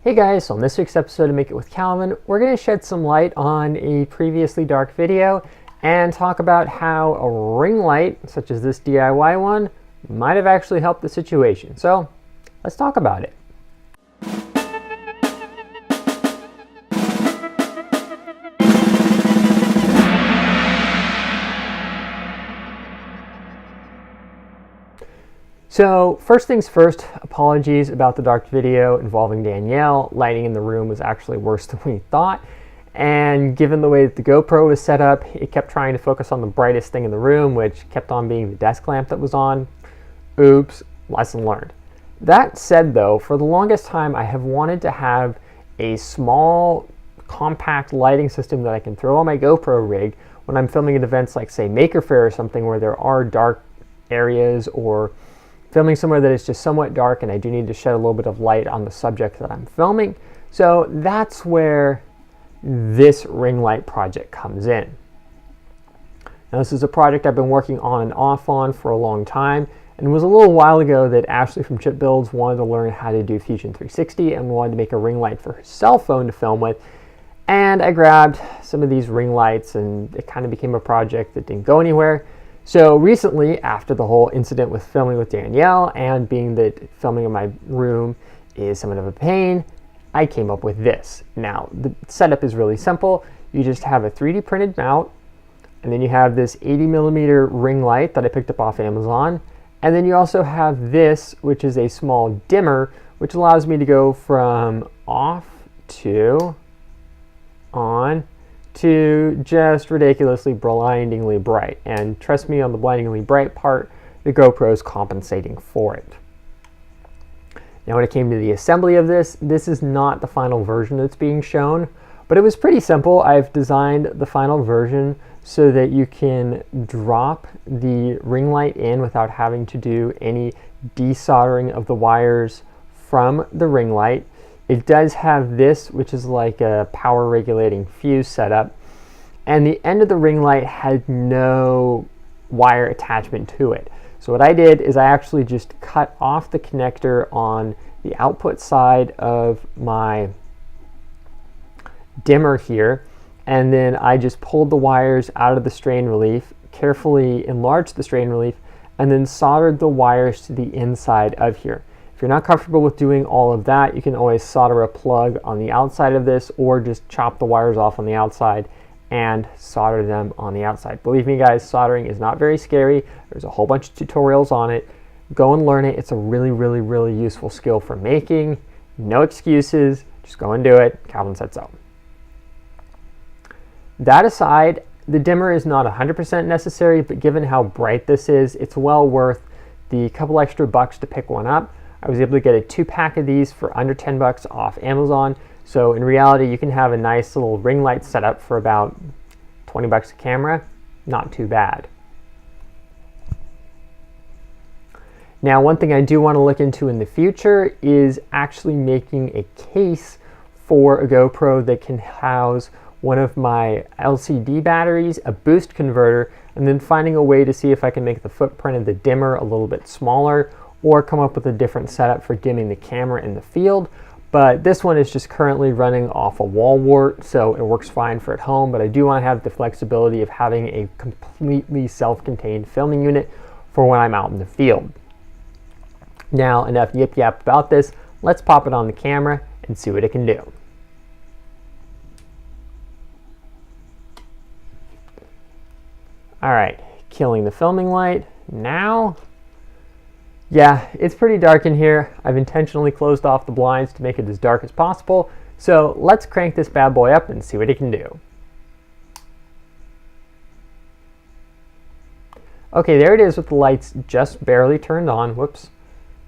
Hey guys, so on this week's episode of Make It with Calvin, we're going to shed some light on a previously dark video and talk about how a ring light, such as this DIY one, might have actually helped the situation. So let's talk about it. So first things first, apologies about the dark video involving Danielle. Lighting in the room was actually worse than we thought. And given the way that the GoPro was set up, it kept trying to focus on the brightest thing in the room, which kept on being the desk lamp that was on. Oops, lesson learned. That said though, for the longest time I have wanted to have a small, compact lighting system that I can throw on my GoPro rig when I'm filming at events like say Maker Faire or something where there are dark areas, or filming somewhere that is just somewhat dark and I do need to shed a little bit of light on the subject that I'm filming. So that's where this ring light project comes in. Now this is a project I've been working on and off on for a long time, and it was a little while ago that Ashley from Chip Builds wanted to learn how to do Fusion 360 and wanted to make a ring light for her cell phone to film with. And I grabbed some of these ring lights and it kind of became a project that didn't go anywhere. So recently, after the whole incident with filming with Danielle and being that filming in my room is somewhat of a pain, I came up with this. Now, the setup is really simple. You just have a 3D printed mount, and then you have this 80mm ring light that I picked up off Amazon, and then you also have this, which is a small dimmer, which allows me to go from off to on to just ridiculously blindingly bright. And trust me, on the blindingly bright part, the GoPro is compensating for it. Now when it came to the assembly of this is not the final version that's being shown, but it was pretty simple. I've designed the final version so that you can drop the ring light in without having to do any desoldering of the wires from the ring light. It does have this, which is like a power regulating fuse setup, and the end of the ring light had no wire attachment to it. So what I did is I actually just cut off the connector on the output side of my dimmer here, and then I just pulled the wires out of the strain relief, carefully enlarged the strain relief, and then soldered the wires to the inside of here. If you're not comfortable with doing all of that, you can always solder a plug on the outside of this, or just chop the wires off on the outside and solder them on the outside. Believe me guys, soldering is not very scary. There's a whole bunch of tutorials on it. Go and learn it. It's a really useful skill for making. No excuses, just go and do it. Calvin said so. That aside, the dimmer is not 100% necessary, but given how bright this is, it's well worth the couple extra bucks to pick one up. I was able to get a 2-pack of these for under 10 bucks off Amazon. So in reality, you can have a nice little ring light setup for about 20 bucks a camera. Not too bad. Now, one thing I do want to look into in the future is actually making a case for a GoPro that can house one of my LCD batteries, a boost converter, and then finding a way to see if I can make the footprint of the dimmer a little bit smaller, or come up with a different setup for dimming the camera in the field. But this one is just currently running off a wall wart, so it works fine for at home, but I do want to have the flexibility of having a completely self-contained filming unit for when I'm out in the field. Now, enough yip yap about this, let's pop it on the camera and see what it can do. All right, killing the filming light. Now, yeah, it's pretty dark in here. I've intentionally closed off the blinds to make it as dark as possible. So let's crank this bad boy up and see what it can do. Okay, there it is with the lights just barely turned on. Whoops.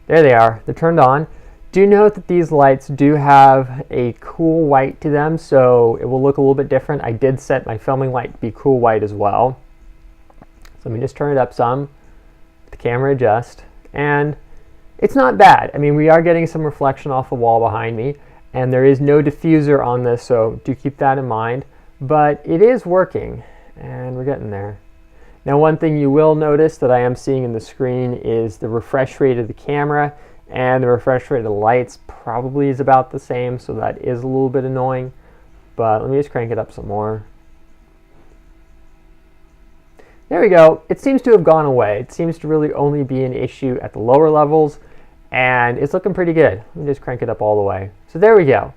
There they are. They're turned on. Do note that these lights do have a cool white to them, so it will look a little bit different. I did set my filming light to be cool white as well. So let me just turn it up some. The camera adjust. And it's not bad. I mean, we are getting some reflection off the wall behind me, and there is no diffuser on this, so do keep that in mind. But it is working, and we're getting there. Now, one thing you will notice that I am seeing in the screen is the refresh rate of the camera and the refresh rate of the lights probably is about the same, so that is a little bit annoying. But let me just crank it up some more. There we go. It seems to have gone away. It seems to really only be an issue at the lower levels, and it's looking pretty good. Let me just crank it up all the way. So there we go.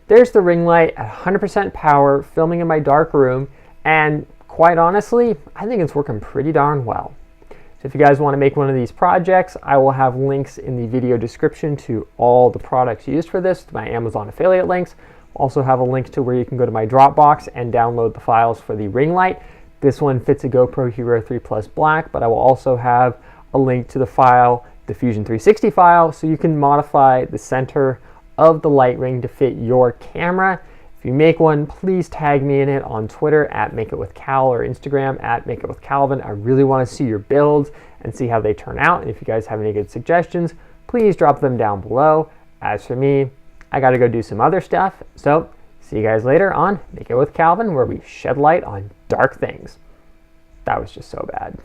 There's the ring light at 100% power, filming in my dark room, and quite honestly, I think it's working pretty darn well. So if you guys want to make one of these projects, I will have links in the video description to all the products used for this, to my Amazon affiliate links. Also have a link to where you can go to my Dropbox and download the files for the ring light. This one fits a GoPro Hero 3 Plus Black, but I will also have a link to the file, the Fusion 360 file, so you can modify the center of the light ring to fit your camera. If you make one, please tag me in it on Twitter at MakeItWithCal or Instagram at MakeItWithCalvin. I really want to see your builds and see how they turn out. And if you guys have any good suggestions, please drop them down below. As for me, I got to go do some other stuff. So see you guys later on Make It With Calvin, where we shed light on dark things. That was just so bad.